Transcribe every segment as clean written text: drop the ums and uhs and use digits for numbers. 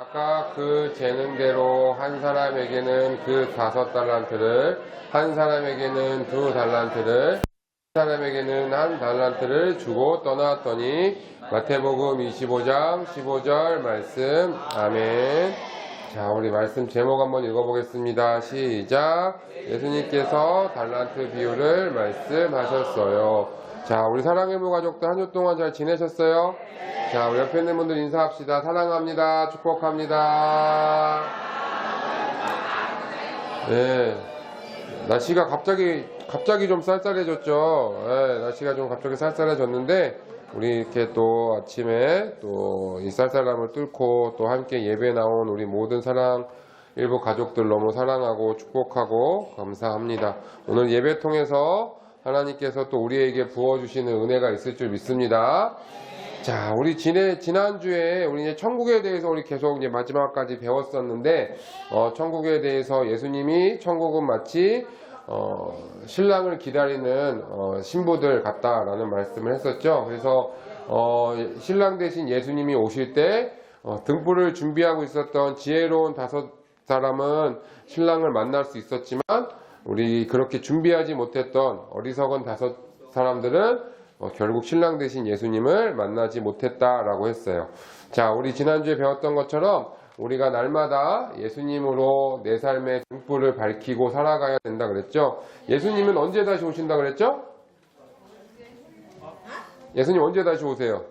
아까 그 재능대로 한 사람에게는 그 5달란트를, 한 사람에게는 2달란트를, 한 사람에게는 1달란트를 주고 떠났더니 마태복음 25장 15절 말씀. 아멘. 자, 우리 말씀 제목 한번 읽어보겠습니다. 시작. 예수님께서 달란트 비유를 말씀하셨어요. 자, 우리 사랑일부 가족들 한 주 동안 잘 지내셨어요? 자, 우리 옆에 있는 분들 인사합시다. 사랑합니다. 축복합니다. 네. 날씨가 갑자기 좀 쌀쌀해졌죠. 네, 날씨가 좀 갑자기 쌀쌀해졌는데, 우리 이렇게 또 아침에 또 이 쌀쌀함을 뚫고 또 함께 예배 나온 우리 모든 사랑일부 가족들 너무 사랑하고 축복하고 감사합니다. 오늘 예배 통해서 하나님께서 또 우리에게 부어주시는 은혜가 있을 줄 믿습니다. 자, 우리 지난주에 우리 이제 천국에 대해서 우리 계속 이제 마지막까지 배웠었는데, 천국에 대해서 예수님이 천국은 마치, 신랑을 기다리는, 신부들 같다라는 말씀을 했었죠. 그래서, 신랑 대신 예수님이 오실 때, 등불을 준비하고 있었던 지혜로운 5사람은 신랑을 만날 수 있었지만, 우리 그렇게 준비하지 못했던 어리석은 5사람들은 결국 신랑 대신 예수님을 만나지 못했다라고 했어요. 자, 우리 지난주에 배웠던 것처럼 우리가 날마다 예수님으로 내 삶의 등불을 밝히고 살아가야 된다 그랬죠. 예수님은 언제 다시 오신다 그랬죠? 예수님 언제 다시 오세요?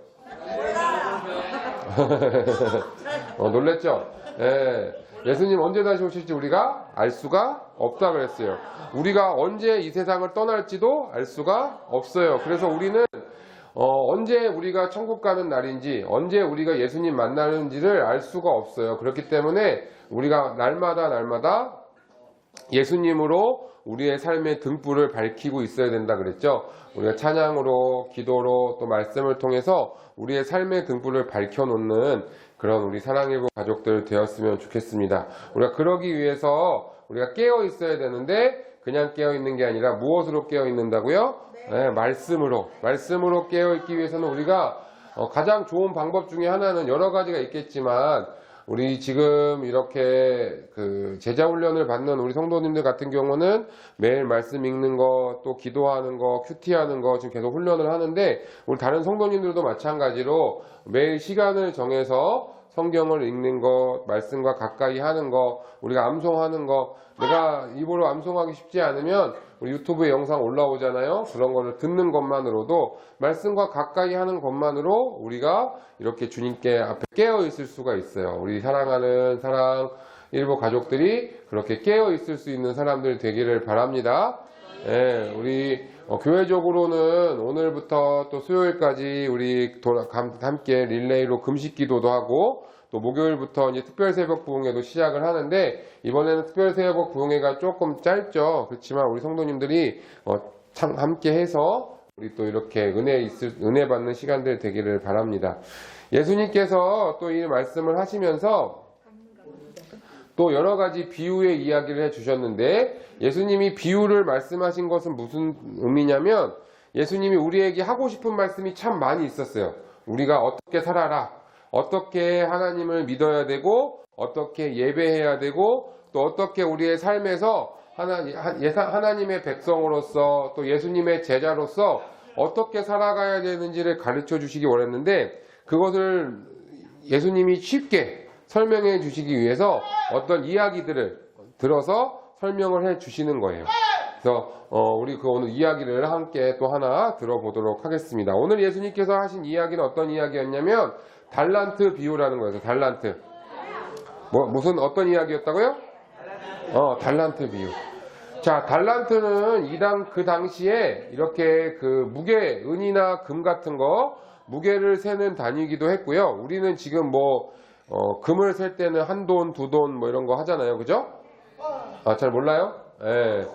놀랬죠? 네. 예수님 언제 다시 오실지 우리가 알 수가 없다 그랬어요. 우리가 언제 이 세상을 떠날지도 알 수가 없어요. 그래서 우리는 언제 우리가 천국 가는 날인지, 언제 우리가 예수님 만나는지를 알 수가 없어요. 그렇기 때문에 우리가 날마다 예수님으로 우리의 삶의 등불을 밝히고 있어야 된다 그랬죠. 우리가 찬양으로, 기도로, 또 말씀을 통해서 우리의 삶의 등불을 밝혀놓는 그런 우리 사랑일부 가족들 되었으면 좋겠습니다. 우리가 그러기 위해서 우리가 깨어 있어야 되는데, 그냥 깨어 있는 게 아니라 무엇으로 깨어 있는다고요? 네, 말씀으로 깨어 있기 위해서는 우리가 가장 좋은 방법 중에 하나는 여러 가지가 있겠지만, 우리 지금 이렇게 그 제자 훈련을 받는 우리 성도님들 같은 경우는 매일 말씀 읽는 거, 또 기도하는 거, 큐티하는 거 지금 계속 훈련을 하는데, 우리 다른 성도님들도 마찬가지로 매일 시간을 정해서 성경을 읽는 것, 말씀과 가까이 하는 거, 우리가 암송하는 거, 내가 입으로 암송하기 쉽지 않으면 우리 유튜브에 영상 올라오잖아요. 그런 거를 듣는 것만으로도, 말씀과 가까이 하는 것만으로 우리가 이렇게 주님께 앞에 깨어 있을 수가 있어요. 우리 사랑하는 사랑일부 가족들이 그렇게 깨어 있을 수 있는 사람들 되기를 바랍니다. 네, 우리 교회적으로는 오늘부터 또 수요일까지 우리 함께 릴레이로 금식 기도도 하고, 또 목요일부터 이제 특별 새벽 부흥회도 시작을 하는데, 이번에는 특별 새벽 부흥회가 조금 짧죠. 그렇지만 우리 성도님들이 참 함께 해서 우리 또 이렇게 은혜 받는 시간들 되기를 바랍니다. 예수님께서 또 이 말씀을 하시면서 또 여러 가지 비유의 이야기를 해주셨는데, 예수님이 비유를 말씀하신 것은 무슨 의미냐면, 예수님이 우리에게 하고 싶은 말씀이 참 많이 있었어요. 우리가 어떻게 살아라, 어떻게 하나님을 믿어야 되고, 어떻게 예배해야 되고, 또 어떻게 우리의 삶에서 하나님의 백성으로서, 또 예수님의 제자로서 어떻게 살아가야 되는지를 가르쳐 주시기 원했는데, 그것을 예수님이 쉽게 설명해 주시기 위해서 어떤 이야기들을 들어서 설명을 해 주시는 거예요. 그래서 우리 오늘 이야기를 함께 또 하나 들어보도록 하겠습니다. 오늘 예수님께서 하신 이야기는 어떤 이야기였냐면 달란트 비유라는 거예요. 달란트. 무슨 어떤 이야기였다고요? 달란트 비유. 자, 달란트는 그 당시에 이렇게 그 무게, 은이나 금 같은 거 무게를 세는 단위이기도 했고요. 우리는 지금 금을 셀 때는 한 돈, 두 돈 이런 거 하잖아요. 그죠? 잘 몰라요? 예.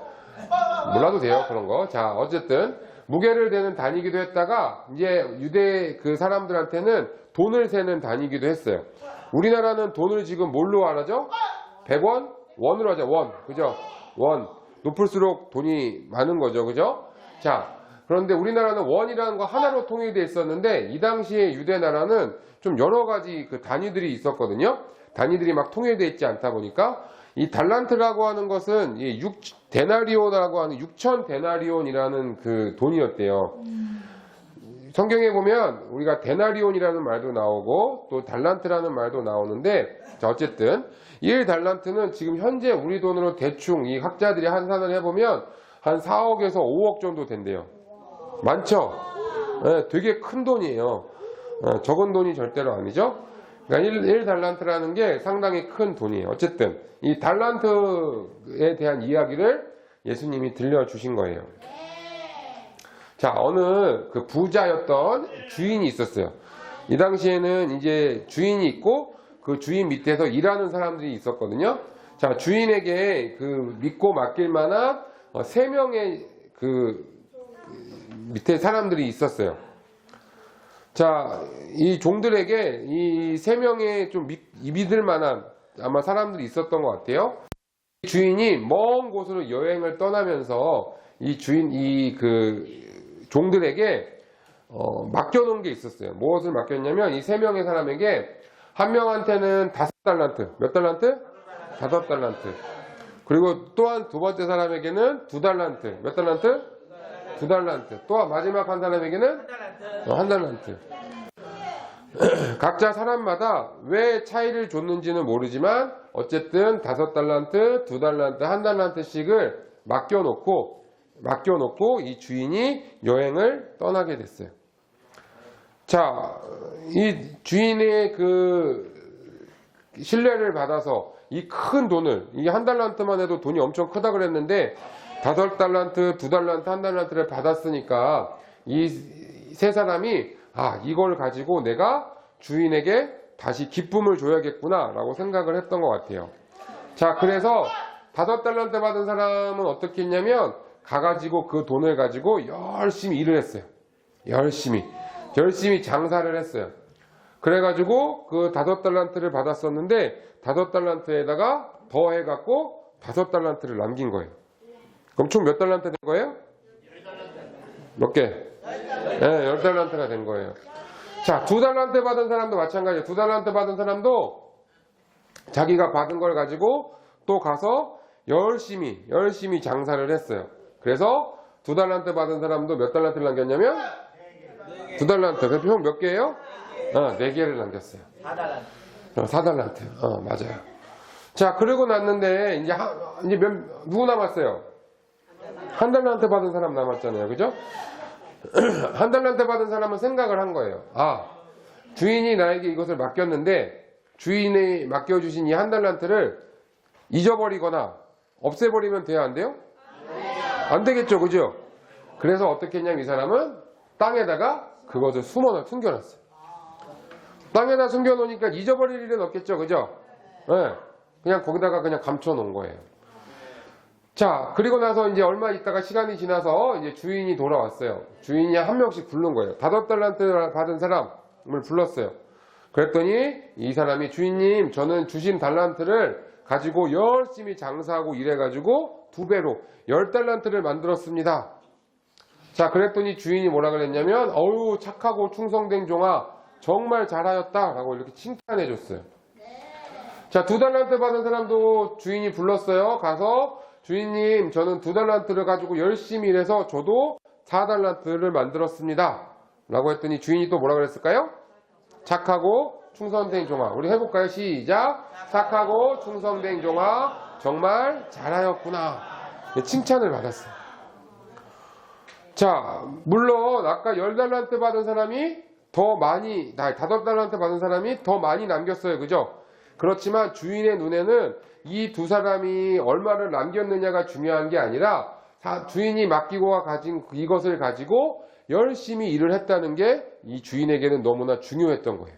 몰라도 돼요. 그런 거. 자, 어쨌든 무게를 대는 단위이기도 했다가, 이제 유대 그 사람들한테는 돈을 세는 단위이기도 했어요. 우리나라는 돈을 지금 뭘로 알아죠? 100원? 원으로 하죠. 원. 그죠? 원. 높을수록 돈이 많은 거죠. 그죠? 자, 그런데 우리나라는 원이라는 거 하나로 통일되어 있었는데, 이 당시에 유대 나라는 좀 여러 가지 그 단위들이 있었거든요. 단위들이 막 통일되어 있지 않다 보니까 이 달란트라고 하는 것은 이 데나리온이라고 하는 6천 데나리온이라는 그 돈이었대요. 성경에 보면 우리가 데나리온이라는 말도 나오고 또 달란트라는 말도 나오는데, 자, 어쨌든 1달란트는 지금 현재 우리 돈으로 대충 이 학자들이 환산을 해보면 한 4억에서 5억 정도 된대요. 많죠? 네, 되게 큰 돈이에요. 적은 돈이 절대로 아니죠. 그러니까 1달란트라는 게 상당히 큰 돈이에요. 어쨌든 이 달란트에 대한 이야기를 예수님이 들려주신 거예요. 자, 어느 그 부자였던 주인이 있었어요. 이 당시에는 이제 주인이 있고 그 주인 밑에서 일하는 사람들이 있었거든요. 자, 주인에게 그 믿고 맡길 만한 3명의 그 밑에 사람들이 있었어요. 자, 이 종들에게 이 3명의 좀 믿을 만한 아마 사람들이 있었던 것 같아요. 주인이 먼 곳으로 여행을 떠나면서 이 종들에게 맡겨놓은 게 있었어요. 무엇을 맡겼냐면 이 3명의 사람에게 한 명한테는 5달란트, 몇 달란트? 5달란트. 그리고 또한 두 번째 사람에게는 2달란트, 몇 달란트? 2달란트. 또 마지막 한 사람에게는 1달란트. 각자 사람마다 왜 차이를 줬는지는 모르지만 어쨌든 5달란트, 2달란트, 1달란트씩을 맡겨놓고 이 주인이 여행을 떠나게 됐어요. 자, 이 주인의 그 신뢰를 받아서 이 큰 돈을, 이 1달란트만 해도 돈이 엄청 크다 그랬는데 5달란트, 2달란트, 1달란트를 받았으니까 이 세 사람이 이걸 가지고 내가 주인에게 다시 기쁨을 줘야겠구나 라고 생각을 했던 것 같아요. 자, 그래서 5달란트 받은 사람은 어떻게 했냐면 가가지고 그 돈을 가지고 열심히 일을 했어요. 열심히 장사를 했어요. 그래가지고 그 5달란트를 받았었는데 5달란트에다가 더 해갖고 5달란트를 남긴 거예요. 그럼 총 몇 달란트 된 거예요? 몇 개? 네, 10달란트가 된 거예요. 자, 2달란트 받은 사람도 마찬가지예요. 2달란트 받은 사람도 자기가 받은 걸 가지고 또 가서 열심히 장사를 했어요. 그래서 2달란트 받은 사람도 몇 달란트를 남겼냐면 2달란트. 그래서 총 몇 개예요? 4개를 남겼어요. 4달란트. 맞아요. 자, 그러고 났는데 이제 누구 남았어요? 1달란트 받은 사람 남았잖아요. 그죠? 1달란트 받은 사람은 생각을 한 거예요. 주인이 나에게 이것을 맡겼는데 주인이 맡겨주신 이 1달란트를 잊어버리거나 없애버리면 돼야 안 돼요? 안 되겠죠. 그죠? 그래서 어떻게 했냐면 이 사람은 땅에다가 그것을 숨겨놨어요. 땅에다 숨겨놓으니까 잊어버릴 일은 없겠죠. 그죠? 네. 그냥 거기다가 그냥 감춰놓은 거예요. 자, 그리고 나서 이제 얼마 있다가 시간이 지나서 이제 주인이 돌아왔어요. 주인이 한 명씩 부른 거예요. 5달란트 받은 사람을 불렀어요. 그랬더니 이 사람이 주인님, 저는 주신 달란트를 가지고 열심히 장사하고 일해가지고 2배로 10달란트를 만들었습니다. 자, 그랬더니 주인이 뭐라 그랬냐면 어우, 착하고 충성된 종아, 정말 잘하였다 라고 이렇게 칭찬해 줬어요. 자, 2달란트 받은 사람도 주인이 불렀어요. 가서 주인님, 저는 2달란트를 가지고 열심히 일해서 저도 4달란트를 만들었습니다 라고 했더니 주인이 또 뭐라 그랬을까요? 착하고 충성된 종아. 우리 해볼까요? 시작. 착하고 충성된 종아, 정말 잘하였구나. 칭찬을 받았어요. 자, 물론 아까 10달란트 받은 사람이 더 많이, 5달란트 받은 사람이 더 많이 남겼어요. 그죠? 그렇지만 주인의 눈에는 이 두 사람이 얼마를 남겼느냐가 중요한 게 아니라 주인이 맡기고 가진 이것을 가지고 열심히 일을 했다는 게 이 주인에게는 너무나 중요했던 거예요.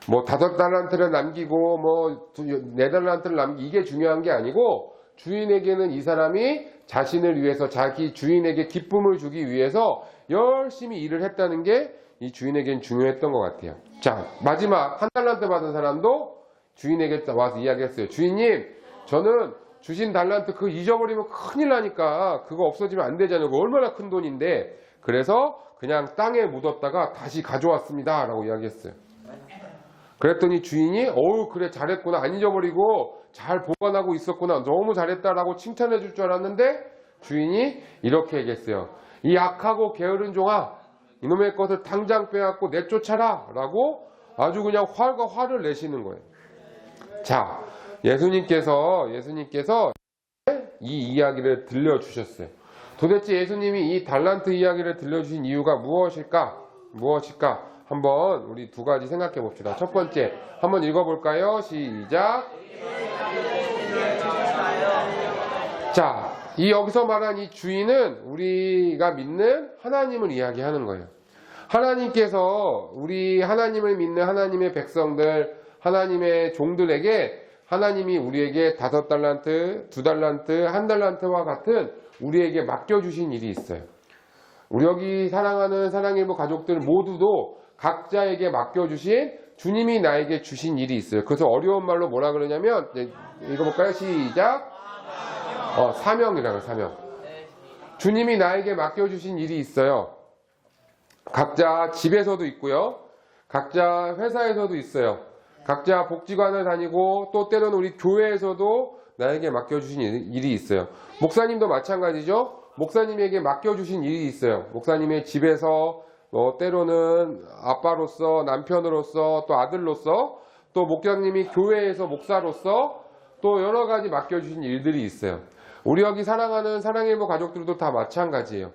뭐 5달란트를 남기고 뭐 4달란트를 남기고 이게 중요한 게 아니고 주인에게는 이 사람이 자신을 위해서 자기 주인에게 기쁨을 주기 위해서 열심히 일을 했다는 게 이 주인에게는 중요했던 것 같아요. 자, 마지막 1달란트 받은 사람도 주인에게 와서 이야기했어요. 주인님, 저는 주신 달란트 그거 잊어버리면 큰일 나니까 그거 없어지면 안 되잖아요. 그거 얼마나 큰 돈인데. 그래서 그냥 땅에 묻었다가 다시 가져왔습니다 라고 이야기했어요. 그랬더니 주인이 어우 그래 잘했구나, 안 잊어버리고 잘 보관하고 있었구나, 너무 잘했다라고 칭찬해 줄 줄 알았는데 주인이 이렇게 얘기했어요. 이 악하고 게으른 종아, 이놈의 것을 당장 빼앗고 내쫓아라 라고 아주 그냥 화가 화를 내시는 거예요. 자, 예수님께서 이 이야기를 들려주셨어요. 도대체 예수님이 이 달란트 이야기를 들려주신 이유가 무엇일까? 한번 우리 두 가지 생각해 봅시다. 첫 번째, 한번 읽어볼까요? 시작. 자, 이 여기서 말한 이 주인은 우리가 믿는 하나님을 이야기하는 거예요. 하나님께서 우리 하나님을 믿는 하나님의 백성들, 하나님의 종들에게 하나님이 우리에게 5달란트, 2달란트, 1달란트와 같은 우리에게 맡겨주신 일이 있어요. 우리 여기 사랑하는 사랑일부 가족들 모두도 각자에게 맡겨주신 주님이 나에게 주신 일이 있어요. 그래서 어려운 말로 뭐라 그러냐면, 읽어볼까요? 시작. 사명이라고요, 사명. 주님이 나에게 맡겨주신 일이 있어요. 각자 집에서도 있고요. 각자 회사에서도 있어요. 각자 복지관을 다니고 또 때로는 우리 교회에서도 나에게 맡겨주신 일이 있어요. 목사님도 마찬가지죠. 목사님에게 맡겨주신 일이 있어요. 목사님의 집에서 때로는 아빠로서, 남편으로서, 또 아들로서, 또 목사님이 교회에서 목사로서 또 여러 가지 맡겨주신 일들이 있어요. 우리 여기 사랑하는 사랑일부 가족들도 다 마찬가지예요.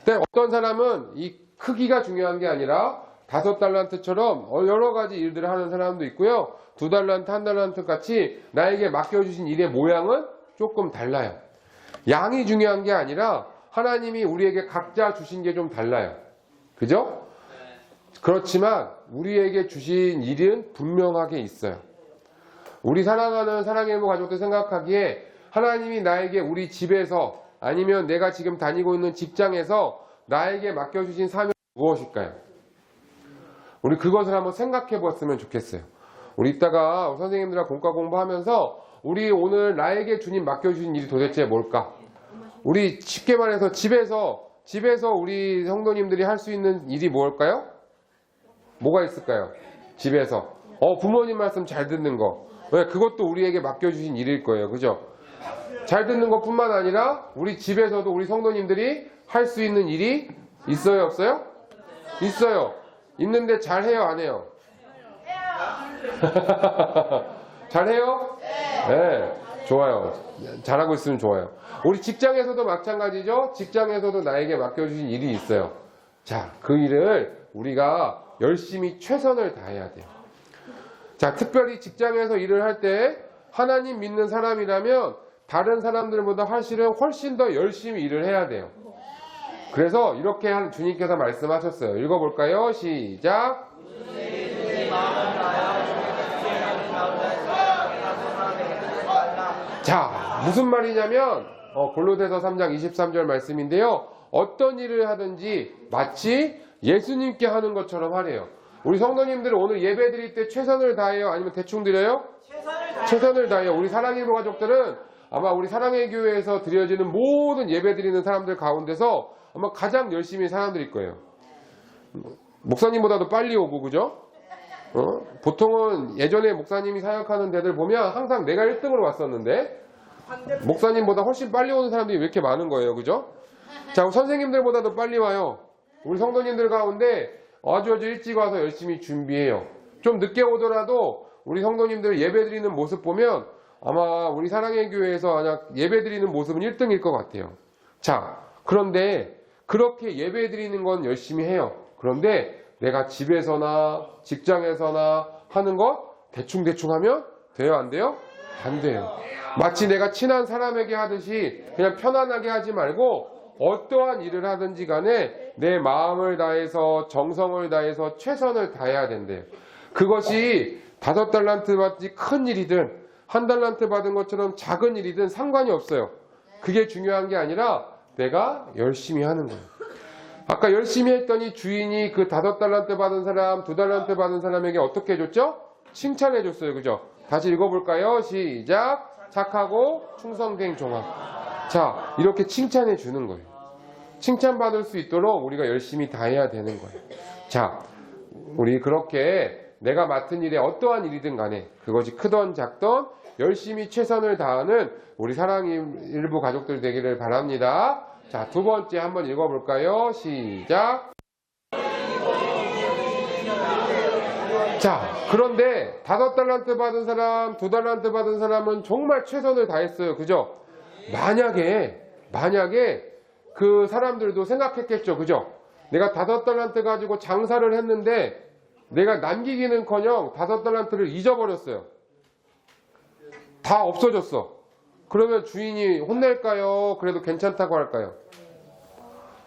근데 어떤 사람은 이 크기가 중요한 게 아니라 5달란트처럼 여러 가지 일들을 하는 사람도 있고요. 2달란트, 1달란트 같이 나에게 맡겨주신 일의 모양은 조금 달라요. 양이 중요한 게 아니라 하나님이 우리에게 각자 주신 게 좀 달라요. 그죠? 그렇지만 우리에게 주신 일은 분명하게 있어요. 우리 사랑하는 사랑일부 가족들 생각하기에 하나님이 나에게 우리 집에서 아니면 내가 지금 다니고 있는 직장에서 나에게 맡겨주신 사명이 무엇일까요? 우리 그것을 한번 생각해 보았으면 좋겠어요. 우리 이따가 선생님들과 공과 공부하면서 우리 오늘 나에게 주님 맡겨주신 일이 도대체 뭘까? 우리 쉽게 말해서 집에서 우리 성도님들이 할 수 있는 일이 뭘까요? 뭐가 있을까요? 집에서 부모님 말씀 잘 듣는 거. 왜? 그것도 우리에게 맡겨주신 일일 거예요. 그죠? 잘 듣는 것뿐만 아니라 우리 집에서도 우리 성도님들이 할 수 있는 일이 있어요, 없어요? 있어요. 있는데 잘해요, 안 해요? 잘해요? 네. 좋아요. 잘하고 있으면 좋아요. 우리 직장에서도 마찬가지죠? 직장에서도 나에게 맡겨주신 일이 있어요. 자, 그 일을 우리가 열심히 최선을 다해야 돼요. 자, 특별히 직장에서 일을 할 때 하나님 믿는 사람이라면 다른 사람들보다 훨씬 더 열심히 일을 해야 돼요. 그래서 이렇게 주님께서 말씀하셨어요. 읽어볼까요? 시작. 자, 무슨 말이냐면 골로새서 3장 23절 말씀인데요. 어떤 일을 하든지 마치 예수님께 하는 것처럼 하래요. 우리 성도님들은 오늘 예배 드릴 때 최선을 다해요? 아니면 대충 드려요? 최선을 다해요. 우리 사랑일부 가족들은 아마 우리 사랑의 교회에서 드려지는 모든 예배 드리는 사람들 가운데서 아마 가장 열심히 사람들일 거예요. 목사님보다도 빨리 오고, 그죠? 보통은 예전에 목사님이 사역하는 데들 보면 항상 내가 1등으로 왔었는데 목사님보다 훨씬 빨리 오는 사람들이 왜 이렇게 많은 거예요, 그죠? 자, 선생님들보다도 빨리 와요. 우리 성도님들 가운데 아주 일찍 와서 열심히 준비해요. 좀 늦게 오더라도 우리 성도님들 예배 드리는 모습 보면 아마 우리 사랑의 교회에서 만약 예배 드리는 모습은 1등일 것 같아요. 자, 그런데 그렇게 예배 드리는 건 열심히 해요. 그런데 내가 집에서나 직장에서나 하는 것 대충대충 하면 돼요, 안 돼요? 안 돼요. 마치 내가 친한 사람에게 하듯이 그냥 편안하게 하지 말고 어떠한 일을 하든지 간에 내 마음을 다해서 정성을 다해서 최선을 다해야 된대요. 그것이 5달란트 받지 큰 일이든 1달란트 받은 것처럼 작은 일이든 상관이 없어요. 그게 중요한 게 아니라 내가 열심히 하는 거예요. 아까 열심히 했더니 주인이 그 5달란트 받은 사람, 2달란트 받은 사람에게 어떻게 해줬죠? 칭찬해 줬어요. 그죠? 다시 읽어볼까요? 시작. 착하고 충성된 종아. 자, 이렇게 칭찬해 주는 거예요. 칭찬받을 수 있도록 우리가 열심히 다해야 되는 거예요. 자, 우리 그렇게 내가 맡은 일에 어떠한 일이든 간에 그것이 크던 작던 열심히 최선을 다하는 우리 사랑일부 가족들 되기를 바랍니다. 자, 두 번째 한번 읽어볼까요? 시작. 자, 그런데 5달란트 받은 사람, 2달란트 받은 사람은 정말 최선을 다했어요. 그죠? 만약에 그 사람들도 생각했겠죠. 그죠? 내가 5달란트 가지고 장사를 했는데 내가 남기기는커녕 5달란트를 잊어버렸어요. 다 없어졌어. 그러면 주인이 혼낼까요? 그래도 괜찮다고 할까요?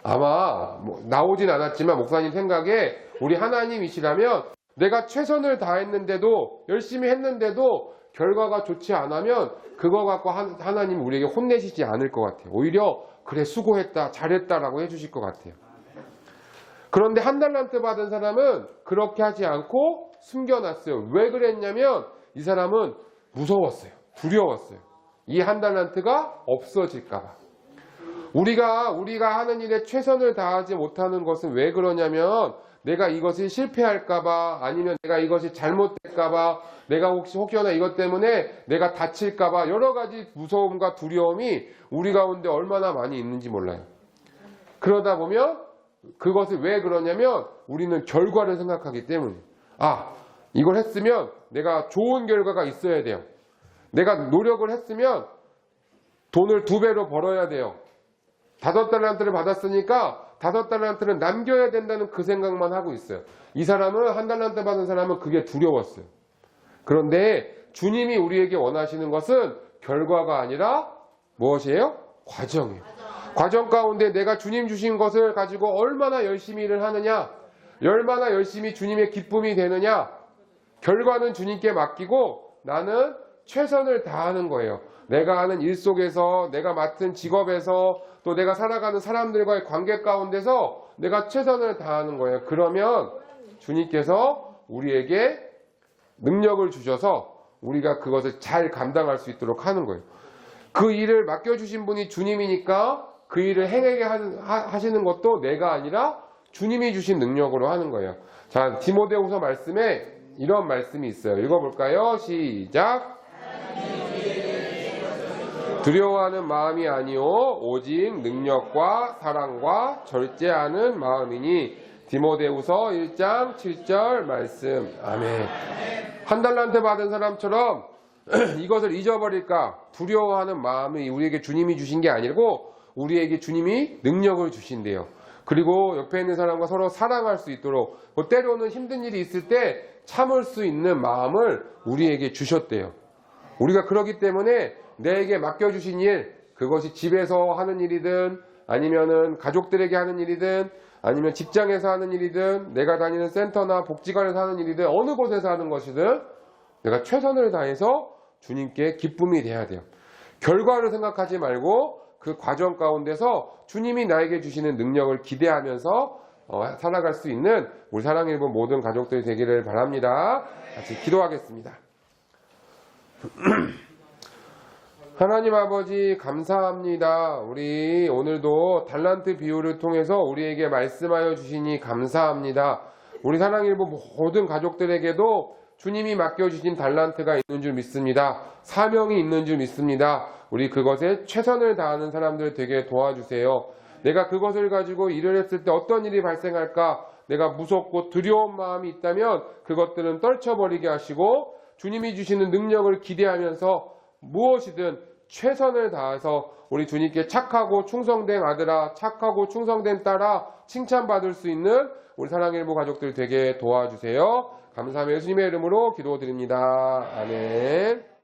아마 나오진 않았지만 목사님 생각에 우리 하나님이시라면 내가 최선을 다했는데도 열심히 했는데도 결과가 좋지 않으면 그거 갖고 하나님 우리에게 혼내시지 않을 것 같아요. 오히려 그래 수고했다 잘했다라고 해주실 것 같아요. 그런데 1달란트 받은 사람은 그렇게 하지 않고 숨겨놨어요. 왜 그랬냐면 이 사람은 무서웠어요. 두려웠어요. 이 1달란트가 없어질까봐. 우리가 하는 일에 최선을 다하지 못하는 것은 왜 그러냐면 내가 이것이 실패할까봐 아니면 내가 이것이 잘못될까봐 내가 혹여나 이것 때문에 내가 다칠까봐 여러 가지 무서움과 두려움이 우리 가운데 얼마나 많이 있는지 몰라요. 그러다 보면 그것을 왜 그러냐면 우리는 결과를 생각하기 때문에 이걸 했으면 내가 좋은 결과가 있어야 돼요. 내가 노력을 했으면 돈을 2배로 벌어야 돼요. 5달란트를 받았으니까 5달란트를 남겨야 된다는 그 생각만 하고 있어요. 이 사람은 1달란트 받은 사람은 그게 두려웠어요. 그런데 주님이 우리에게 원하시는 것은 결과가 아니라 무엇이에요? 과정이에요. 과정 가운데 내가 주님 주신 것을 가지고 얼마나 열심히 일을 하느냐, 얼마나 열심히 주님의 기쁨이 되느냐, 결과는 주님께 맡기고 나는 최선을 다하는 거예요. 내가 하는 일 속에서, 내가 맡은 직업에서, 또 내가 살아가는 사람들과의 관계 가운데서 내가 최선을 다하는 거예요. 그러면 주님께서 우리에게 능력을 주셔서 우리가 그것을 잘 감당할 수 있도록 하는 거예요. 그 일을 맡겨주신 분이 주님이니까 그 일을 행하게 하시는 것도 내가 아니라 주님이 주신 능력으로 하는 거예요. 자, 디모데후서 말씀에 이런 말씀이 있어요. 읽어볼까요? 시작. 두려워하는 마음이 아니요 오직 능력과 사랑과 절제하는 마음이니. 디모데후서 1장 7절 말씀. 아멘. 1달란트 받은 사람처럼 이것을 잊어버릴까 두려워하는 마음이 우리에게 주님이 주신 게 아니고 우리에게 주님이 능력을 주신대요. 그리고 옆에 있는 사람과 서로 사랑할 수 있도록, 때로는 힘든 일이 있을 때 참을 수 있는 마음을 우리에게 주셨대요. 우리가 그러기 때문에 내게 맡겨주신 일, 그것이 집에서 하는 일이든 아니면은 가족들에게 하는 일이든 아니면 직장에서 하는 일이든 내가 다니는 센터나 복지관에서 하는 일이든 어느 곳에서 하는 것이든 내가 최선을 다해서 주님께 기쁨이 돼야 돼요. 결과를 생각하지 말고 그 과정 가운데서 주님이 나에게 주시는 능력을 기대하면서 살아갈 수 있는 우리 사랑일부 모든 가족들이 되기를 바랍니다. 같이 기도하겠습니다. 하나님 아버지 감사합니다. 우리 오늘도 달란트 비유를 통해서 우리에게 말씀하여 주시니 감사합니다. 우리 사랑일부 모든 가족들에게도 주님이 맡겨주신 달란트가 있는 줄 믿습니다. 사명이 있는 줄 믿습니다. 우리 그것에 최선을 다하는 사람들 되게 도와주세요. 내가 그것을 가지고 일을 했을 때 어떤 일이 발생할까? 내가 무섭고 두려운 마음이 있다면 그것들은 떨쳐버리게 하시고 주님이 주시는 능력을 기대하면서 무엇이든 최선을 다해서 우리 주님께 착하고 충성된 아들아, 착하고 충성된 딸아 칭찬받을 수 있는 우리 사랑일부 가족들 되게 도와주세요. 감사하며 예수님의 이름으로 기도드립니다. 아멘.